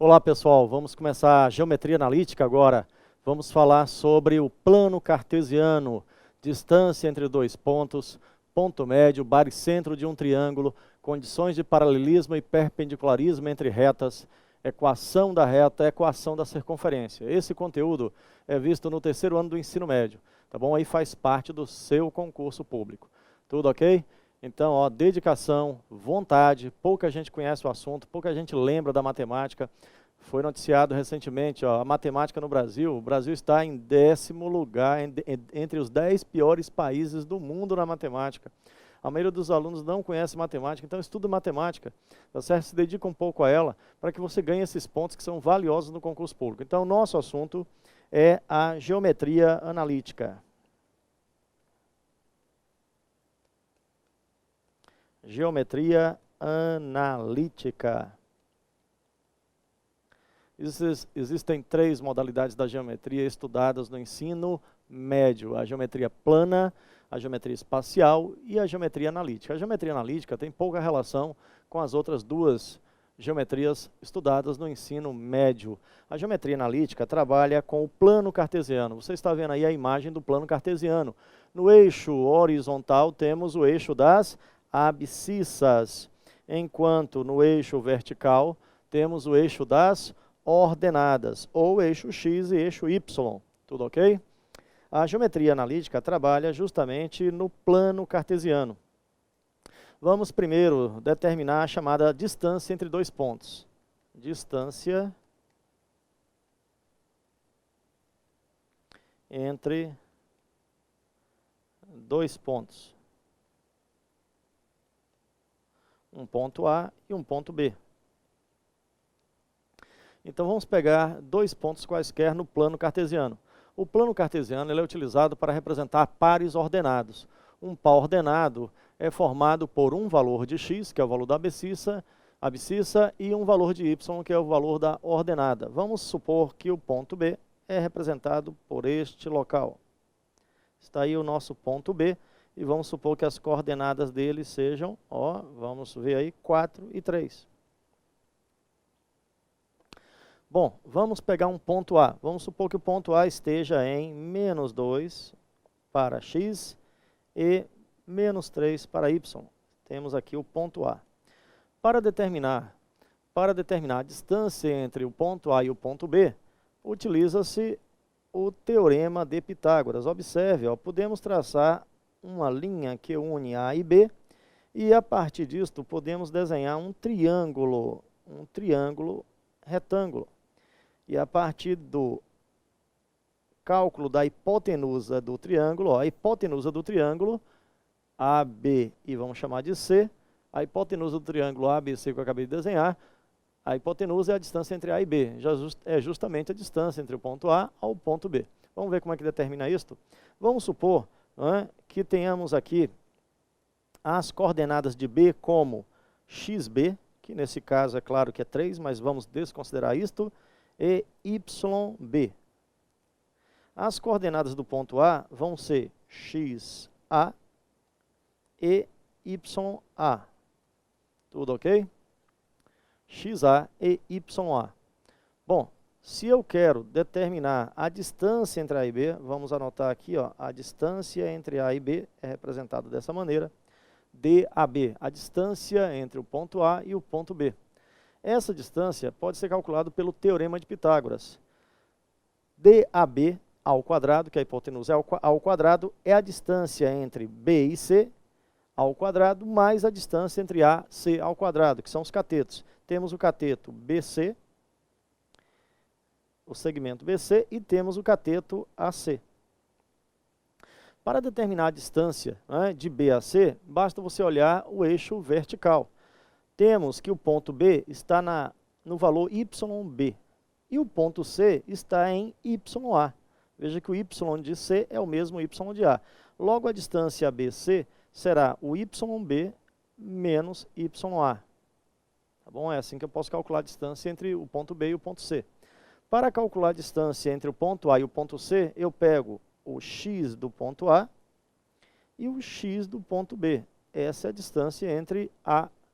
Olá pessoal, vamos começar a geometria analítica agora. Vamos falar sobre o plano cartesiano, distância entre dois pontos, ponto médio, baricentro de um triângulo, condições de paralelismo e perpendicularismo entre retas, equação da reta, equação da circunferência. Esse conteúdo é visto no terceiro ano do ensino médio, tá bom? Aí faz parte do seu concurso público. Tudo ok? Então, ó, dedicação, vontade, pouca gente conhece o assunto, pouca gente lembra da matemática. Foi noticiado recentemente, ó, a matemática no Brasil, o Brasil está em 10º lugar, entre os 10 piores países do mundo na matemática. A maioria dos alunos não conhece matemática, então estuda matemática, tá certo? Se dedica um pouco a ela, para que você ganhe esses pontos que são valiosos no concurso público. Então, o nosso assunto é a geometria analítica. Geometria analítica. Existem 3 modalidades da geometria estudadas no ensino médio: a geometria plana, a geometria espacial e a geometria analítica. A geometria analítica tem pouca relação com as outras 2 geometrias estudadas no ensino médio. A geometria analítica trabalha com o plano cartesiano. Você está vendo aí a imagem do plano cartesiano. No eixo horizontal temos o eixo das abscissas, enquanto no eixo vertical temos o eixo das ordenadas, ou eixo X e eixo Y, tudo ok? A geometria analítica trabalha justamente no plano cartesiano. Vamos primeiro determinar a chamada distância entre dois pontos. Distância entre dois pontos. Um ponto A e um ponto B. Então vamos pegar 2 pontos quaisquer no plano cartesiano. O plano cartesiano ele é utilizado para representar pares ordenados. Um par ordenado é formado por um valor de x, que é o valor da abscissa, e um valor de y, que é o valor da ordenada. Vamos supor que o ponto B é representado por este local. Está aí o nosso ponto B. E vamos supor que as coordenadas dele sejam, ó, vamos ver aí, 4 e 3. Bom, vamos pegar um ponto A. Vamos supor que o ponto A esteja em -2 para x e -3 para y. Temos aqui o ponto A. Para determinar a distância entre o ponto A e o ponto B, utiliza-se o teorema de Pitágoras. Observe, ó, podemos traçar uma linha que une A e B, e a partir disto podemos desenhar um triângulo retângulo. E a partir do cálculo da hipotenusa do triângulo, ó, a hipotenusa do triângulo AB, e vamos chamar de C, a hipotenusa do triângulo ABC que eu acabei de desenhar, a hipotenusa é a distância entre A e B, é justamente a distância entre o ponto A ao ponto B. Vamos ver como é que determina isto? Vamos supor, não é, que tenhamos aqui as coordenadas de B como xb, que nesse caso é claro que é 3, mas vamos desconsiderar isto, e yb. As coordenadas do ponto A vão ser xa e ya. Tudo ok? Xa e ya. Bom, se eu quero determinar a distância entre A e B, vamos anotar aqui, ó, a distância entre A e B é representada dessa maneira, DAB, a distância entre o ponto A e o ponto B. Essa distância pode ser calculada pelo teorema de Pitágoras. DAB ao quadrado, que a hipotenusa é ao quadrado, é a distância entre B e C ao quadrado, mais a distância entre A e C ao quadrado, que são os catetos. Temos o cateto BC, o segmento BC, e temos o cateto AC. Para determinar a distância, né, de B a C, basta você olhar o eixo vertical. Temos que o ponto B está no valor YB, e o ponto C está em YA. Veja que o Y de C é o mesmo Y de A. Logo, a distância ABC será o YB menos YA. Tá bom? É assim que eu posso calcular a distância entre o ponto B e o ponto C. Para calcular a distância entre o ponto A e o ponto C, eu pego o x do ponto A e o x do ponto B. Essa é a distância entre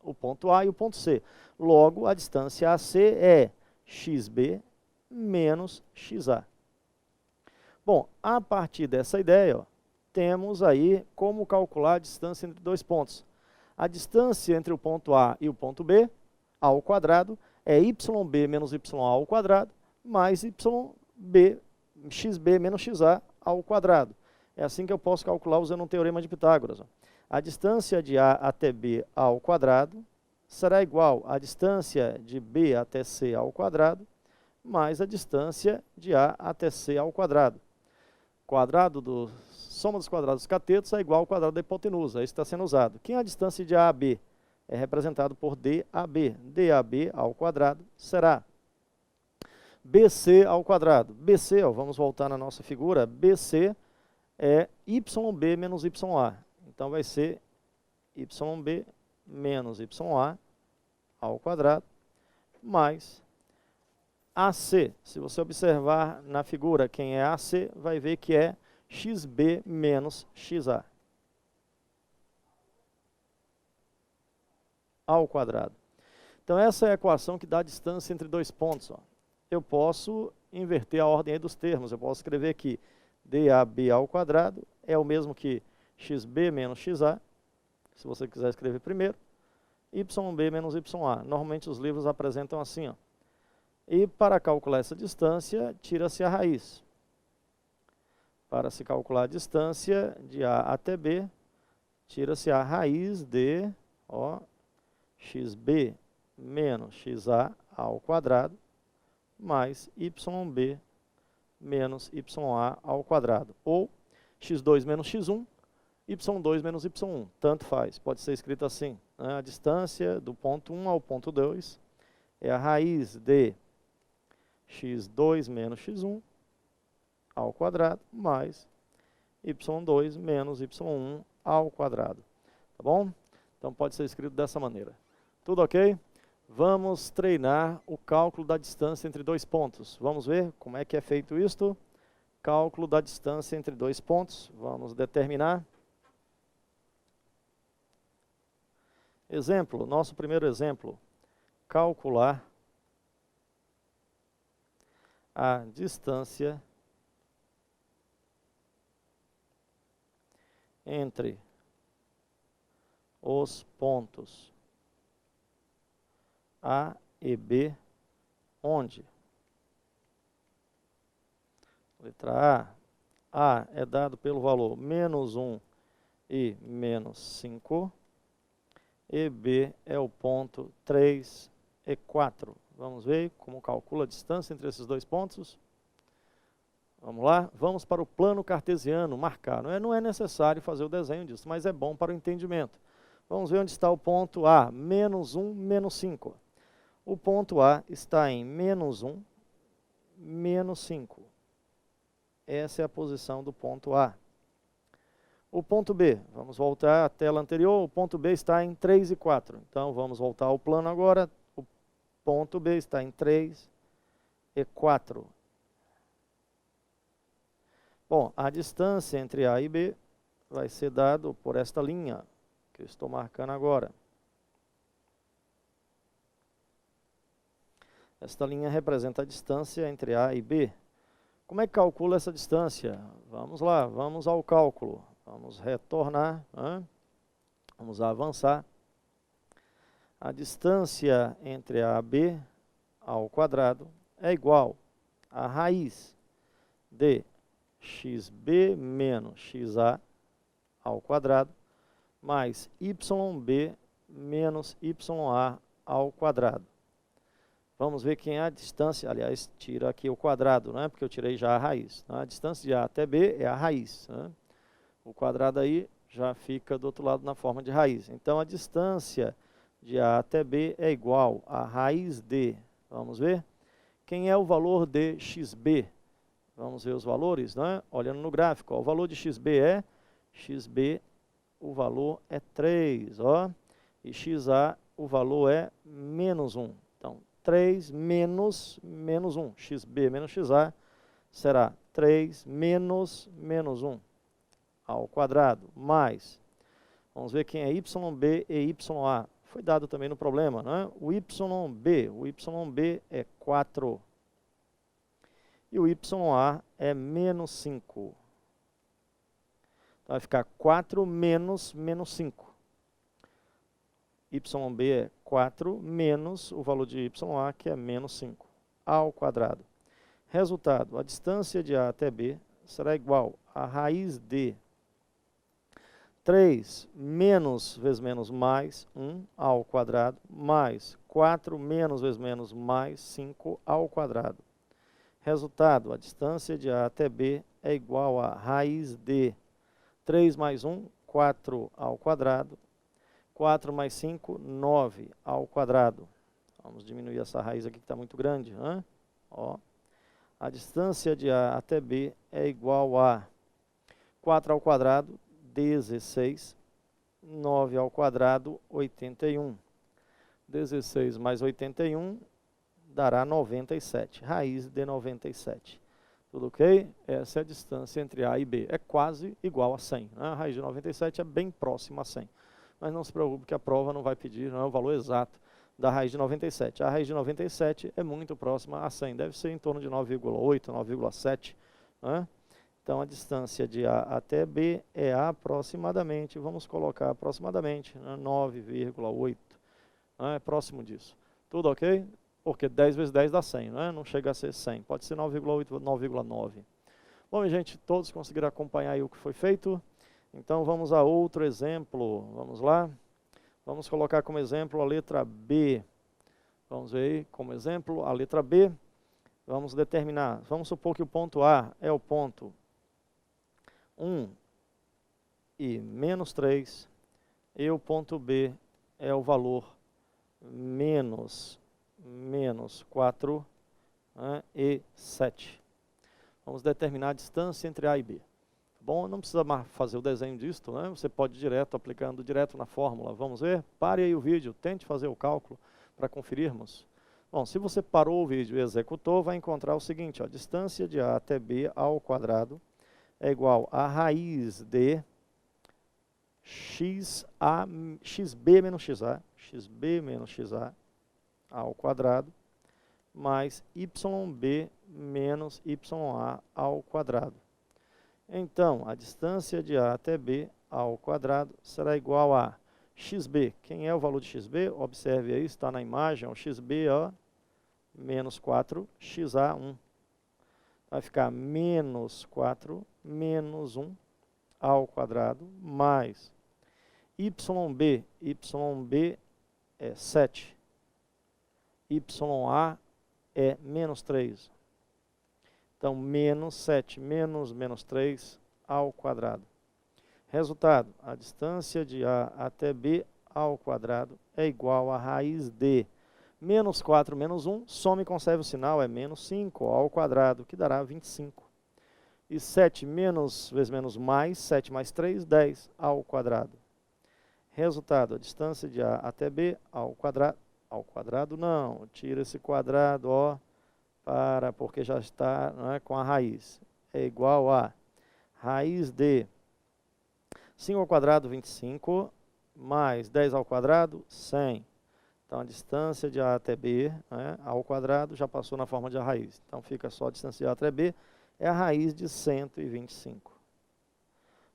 o ponto A e o ponto C. Logo, a distância AC é xb menos xa. Bom, a partir dessa ideia, ó, temos aí como calcular a distância entre dois pontos. A distância entre o ponto A e o ponto B, a ao quadrado, é yb menos ya ao quadrado, mais xb menos xa ao quadrado. É assim que eu posso calcular usando um teorema de Pitágoras. Ó. A distância de A até B ao quadrado será igual à distância de B até C ao quadrado, mais a distância de A até C ao quadrado. Soma dos quadrados dos catetos é igual ao quadrado da hipotenusa. Isso está sendo usado. Quem é a distância de A a B? É representado por DAB. DAB ao quadrado será BC ao quadrado. BC, ó, vamos voltar na nossa figura. BC é YB menos YA. Então vai ser YB menos YA ao quadrado mais AC. Se você observar na figura quem é AC, vai ver que é XB menos XA ao quadrado. Então essa é a equação que dá a distância entre dois pontos. Ó. Eu posso inverter a ordem aí dos termos. Eu posso escrever aqui DAB ao quadrado é o mesmo que XB menos XA, se você quiser escrever primeiro, YB menos YA. Normalmente os livros apresentam assim, ó. E para calcular essa distância, tira-se a raiz. Para se calcular a distância de A até B, tira-se a raiz de XB menos XA ao quadrado, mais YB menos YA ao quadrado. Ou x2 menos x1, y2 menos y1. Tanto faz, pode ser escrito assim. Né? A distância do ponto 1 ao ponto 2 é a raiz de x2 menos x1 ao quadrado, mais y2 menos y1 ao quadrado. Tá bom? Então pode ser escrito dessa maneira. Tudo ok? Vamos treinar o cálculo da distância entre dois pontos. Vamos ver como é que é feito isto? Cálculo da distância entre dois pontos. Vamos determinar. Exemplo, nosso primeiro exemplo. Calcular a distância entre os pontos A e B, onde? Letra A é dado pelo valor menos 1 e menos 5, e B é o ponto 3 e 4. Vamos ver como calcula a distância entre esses dois pontos. Vamos lá? Vamos para o plano cartesiano, marcar. Não é necessário fazer o desenho disso, mas é bom para o entendimento. Vamos ver onde está o ponto A, menos 1, menos 5. O ponto A está em menos 1, menos 5. Essa é a posição do ponto A. O ponto B, vamos voltar à tela anterior, o ponto B está em 3 e 4. Então, vamos voltar ao plano agora. O ponto B está em 3 e 4. Bom, a distância entre A e B vai ser dado por esta linha que eu estou marcando agora. Esta linha representa a distância entre A e B. Como é que calcula essa distância? Vamos lá, vamos ao cálculo. Vamos retornar, vamos avançar. A distância entre A e B ao quadrado é igual à raiz de xb menos xa ao quadrado mais yb menos ya ao quadrado. Vamos ver quem é a distância, aliás, tira aqui o quadrado, né? Porque eu tirei já a raiz. Né? A distância de A até B é a raiz. Né? O quadrado aí já fica do outro lado na forma de raiz. Então, a distância de A até B é igual a raiz de, vamos ver? Quem é o valor de xb? Vamos ver os valores, né? Olhando no gráfico, ó, o valor de xb, o valor é 3, ó, e xa, o valor é menos 1. Então, 3 menos 1, xb menos xa será 3 menos 1 ao quadrado, mais, vamos ver quem é yb e ya, foi dado também no problema, né? O YB é 4 e o YA é menos 5. Então vai ficar 4 menos 5. YB é 4 menos o valor de YA, que é menos 5, ao quadrado. Resultado, a distância de A até B será igual a raiz de 3 menos vezes menos mais 1 ao quadrado, mais 4 menos vezes menos mais 5 ao quadrado. Resultado, a distância de A até B é igual a raiz de 3 mais 1, 4 ao quadrado, 4 mais 5, 9 ao quadrado. Vamos diminuir essa raiz aqui que está muito grande. Né? Ó. A distância de A até B é igual a 4 ao quadrado, 16, 9 ao quadrado, 81. 16 mais 81 dará 97, raiz de 97. Tudo ok? Essa é a distância entre A e B. É quase igual a 100. Né? A raiz de 97 é bem próxima a 100. Mas não se preocupe que a prova não vai pedir o valor exato da raiz de 97. A raiz de 97 é muito próxima a 100. Deve ser em torno de 9,8, 9,7. Né? Então, a distância de A até B é aproximadamente, vamos colocar aproximadamente, né, 9,8. Né, próximo disso. Tudo ok? Porque 10 vezes 10 dá 100, né? Não chega a ser 100. Pode ser 9,8, 9,9. Bom, gente, todos conseguiram acompanhar aí o que foi feito. Então, vamos a outro exemplo. Vamos lá. Vamos colocar como exemplo a letra B. Vamos ver aí como exemplo a letra B. Vamos determinar. Vamos supor que o ponto A é o ponto 1 e menos 3, e o ponto B é o valor menos 4, né, e 7. Vamos determinar a distância entre A e B. Bom, não precisa mais fazer o desenho disto, né? Você pode ir direto, aplicando direto na fórmula. Vamos ver? Pare aí o vídeo, tente fazer o cálculo para conferirmos. Bom, se você parou o vídeo e executou, vai encontrar o seguinte, ó, distância de A até B ao quadrado é igual a raiz de xb menos xa ao quadrado, mais yb menos ya ao quadrado. Então, a distância de A até B ao quadrado será igual a xb. Quem é o valor de xb? Observe aí, está na imagem, o xb é menos 4, xa 1. Vai ficar menos 4 menos 1 ao quadrado, mais YB é 7, YA é menos 3. Então, menos 7 menos 3 ao quadrado. Resultado, a distância de A até B ao quadrado é igual a raiz de menos 4 menos 1, soma e conserva o sinal, é menos 5 ao quadrado, que dará 25. E 7 menos vezes menos mais, 7 mais 3, 10 ao quadrado. Resultado, a distância de A até B ao quadrado não, tira esse quadrado, ó, porque já está, não é, com a raiz. É igual a raiz de 5 ao quadrado, 25, mais 10 ao quadrado, 100. Então, a distância de A até B, né, ao quadrado já passou na forma de a raiz. Então, fica só a distância de A até B, é a raiz de 125.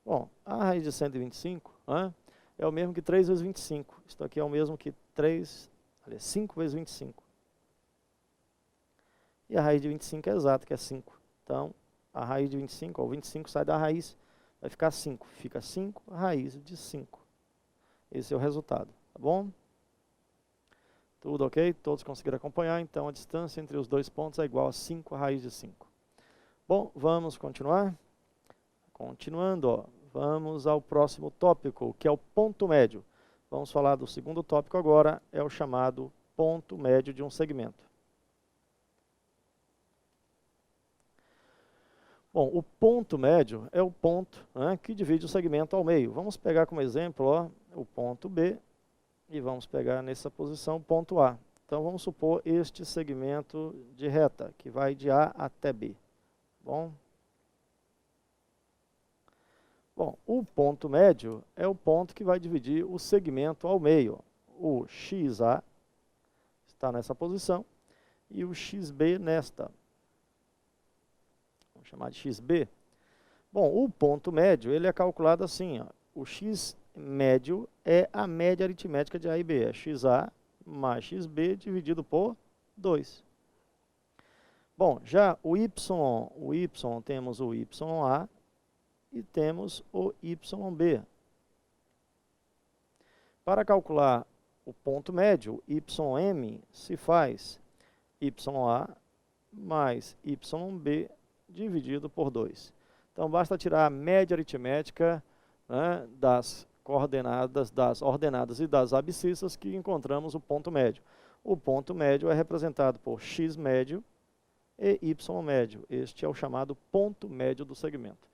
Bom, a raiz de 125, né, é o mesmo que 3 vezes 25. Isso aqui é o mesmo que 5 vezes 25. E a raiz de 25 é exata, que é 5. Então, a raiz de 25, ó, o 25 sai da raiz, vai ficar 5. Fica 5, raiz de 5. Esse é o resultado, tá bom? Tudo ok? Todos conseguiram acompanhar, então a distância entre os dois pontos é igual a 5 raiz de 5. Bom, vamos continuar? Continuando, ó, vamos ao próximo tópico, que é o ponto médio. Vamos falar do segundo tópico agora, é o chamado ponto médio de um segmento. Bom, o ponto médio é o ponto, né, que divide o segmento ao meio. Vamos pegar como exemplo, ó, o ponto B e vamos pegar nessa posição o ponto A. Então, vamos supor este segmento de reta, que vai de A até B. Bom, o ponto médio é o ponto que vai dividir o segmento ao meio. o XA está nessa posição e o XB nesta. Vamos chamar de XB. Bom, o ponto médio, ele é calculado assim, ó. O X médio é a média aritmética de A e B, é XA mais XB dividido por 2. Bom, já o Y temos o YA e temos o YB. Para calcular o ponto médio, YM se faz YA mais YB dividido por 2. Então, basta tirar a média aritmética, né, das coordenadas, das ordenadas e das abscissas que encontramos o ponto médio. O ponto médio é representado por X médio e Y médio. Este é o chamado ponto médio do segmento.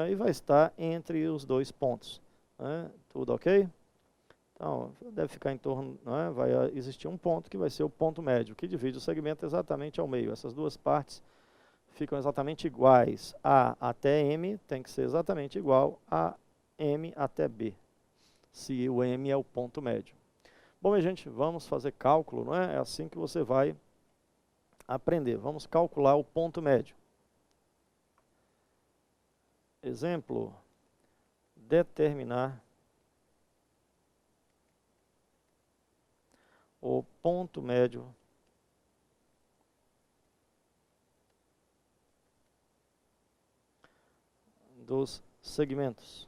E vai estar entre os dois pontos. Tudo ok? Então, deve ficar em torno, vai existir um ponto que vai ser o ponto médio, que divide o segmento exatamente ao meio. Essas duas partes ficam exatamente iguais. A até M tem que ser exatamente igual a M até B, se o M é o ponto médio. Bom, minha gente, vamos fazer cálculo, não é? É assim que você vai aprender. Vamos calcular o ponto médio. Exemplo, determinar o ponto médio dos segmentos.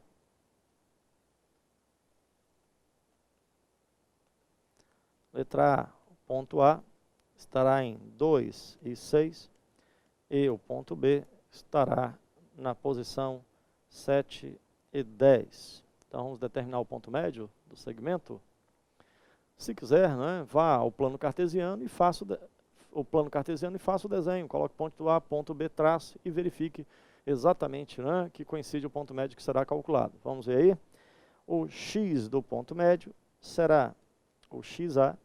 Letra A, o ponto A estará em 2 e 6 e o ponto B estará na posição 7 e 10. Então, vamos determinar o ponto médio do segmento. Se quiser, vá ao plano cartesiano e faça o desenho. Coloque ponto A, ponto B, trace e verifique exatamente que coincide o ponto médio que será calculado. Vamos ver aí. O X do ponto médio será o XA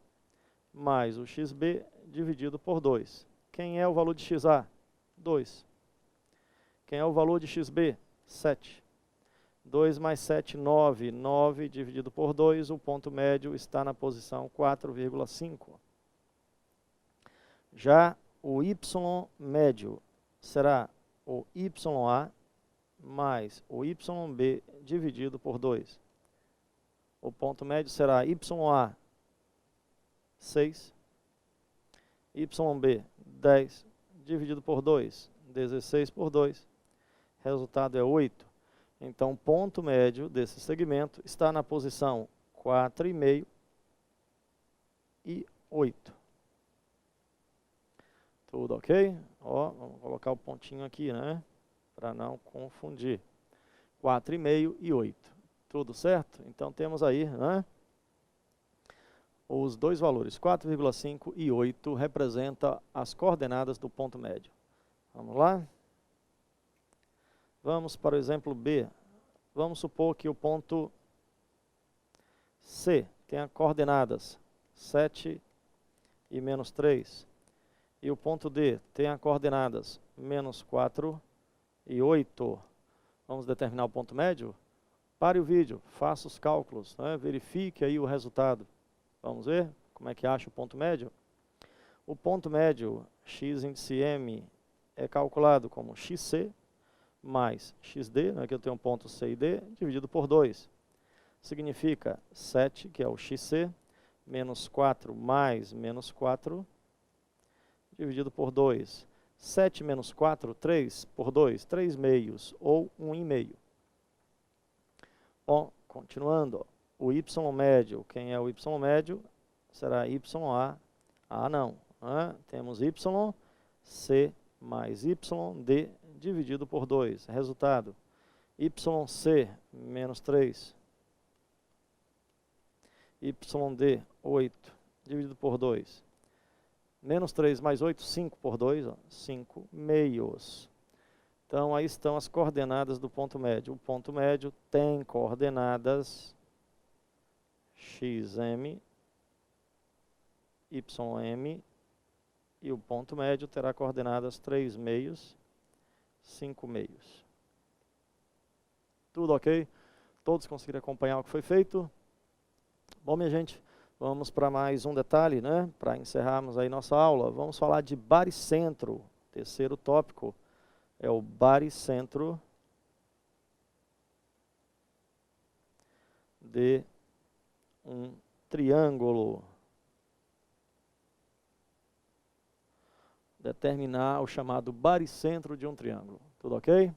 mais o XB dividido por 2. Quem é o valor de XA? 2. Quem é o valor de XB? 7. 2 mais 7, 9. 9 dividido por 2, o ponto médio está na posição 4,5. Já o Y médio será o YA mais o YB dividido por 2. O ponto médio será YA 6, YB 10 dividido por 2, 16 por 2. Resultado é 8. Então, o ponto médio desse segmento está na posição 4,5 e 8. Tudo ok? Vamos colocar o pontinho aqui, para não confundir. 4,5 e 8. Tudo certo? Então, temos aí, os dois valores, 4,5 e 8, representam as coordenadas do ponto médio. Vamos lá? Vamos para o exemplo B. Vamos supor que o ponto C tenha coordenadas 7 e menos 3. E o ponto D tenha coordenadas menos 4 e 8. Vamos determinar o ponto médio? Pare o vídeo, faça os cálculos, verifique aí o resultado. Vamos ver como é que acha o ponto médio? O ponto médio, x índice M, é calculado como xc mais xd, aqui eu tenho um ponto C e D, dividido por 2. Significa 7, que é o xc, menos 4 mais menos 4, dividido por 2. 7 menos 4, 3 por 2, 3 meios, ou 1,5. Bom, continuando, o y médio, quem é o y médio? Será YA. Não. Temos YC mais YD dividido por 2. Resultado, YC menos 3. YD, 8, dividido por 2. Menos 3 mais 8, 5 por 2, 5 meios. Então, aí estão as coordenadas do ponto médio. O ponto médio tem coordenadas xm, ym, e o ponto médio terá coordenadas 3 meios, 5 meios. Tudo ok? Todos conseguiram acompanhar o que foi feito? Bom, minha gente, Vamos para mais um detalhe, né? Para encerrarmos aí nossa aula. Vamos falar de baricentro. Terceiro tópico é o baricentro de um triângulo. Determinar o chamado baricentro de um triângulo. Tudo ok?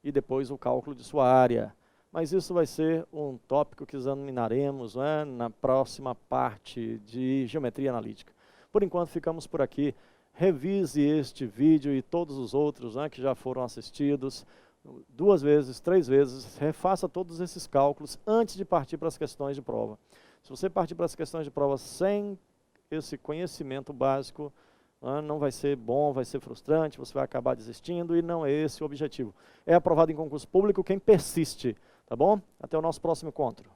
E depois o cálculo de sua área. Mas isso vai ser um tópico que examinaremos, né, na próxima parte de geometria analítica. Por enquanto ficamos por aqui. Revise este vídeo e todos os outros, né, que já foram assistidos 2 vezes, 3 vezes. Refaça todos esses cálculos antes de partir para as questões de prova. Se você partir para as questões de prova sem esse conhecimento básico, não vai ser bom, vai ser frustrante, você vai acabar desistindo e não é esse o objetivo. É aprovado em concurso público quem persiste, tá bom? Até o nosso próximo encontro.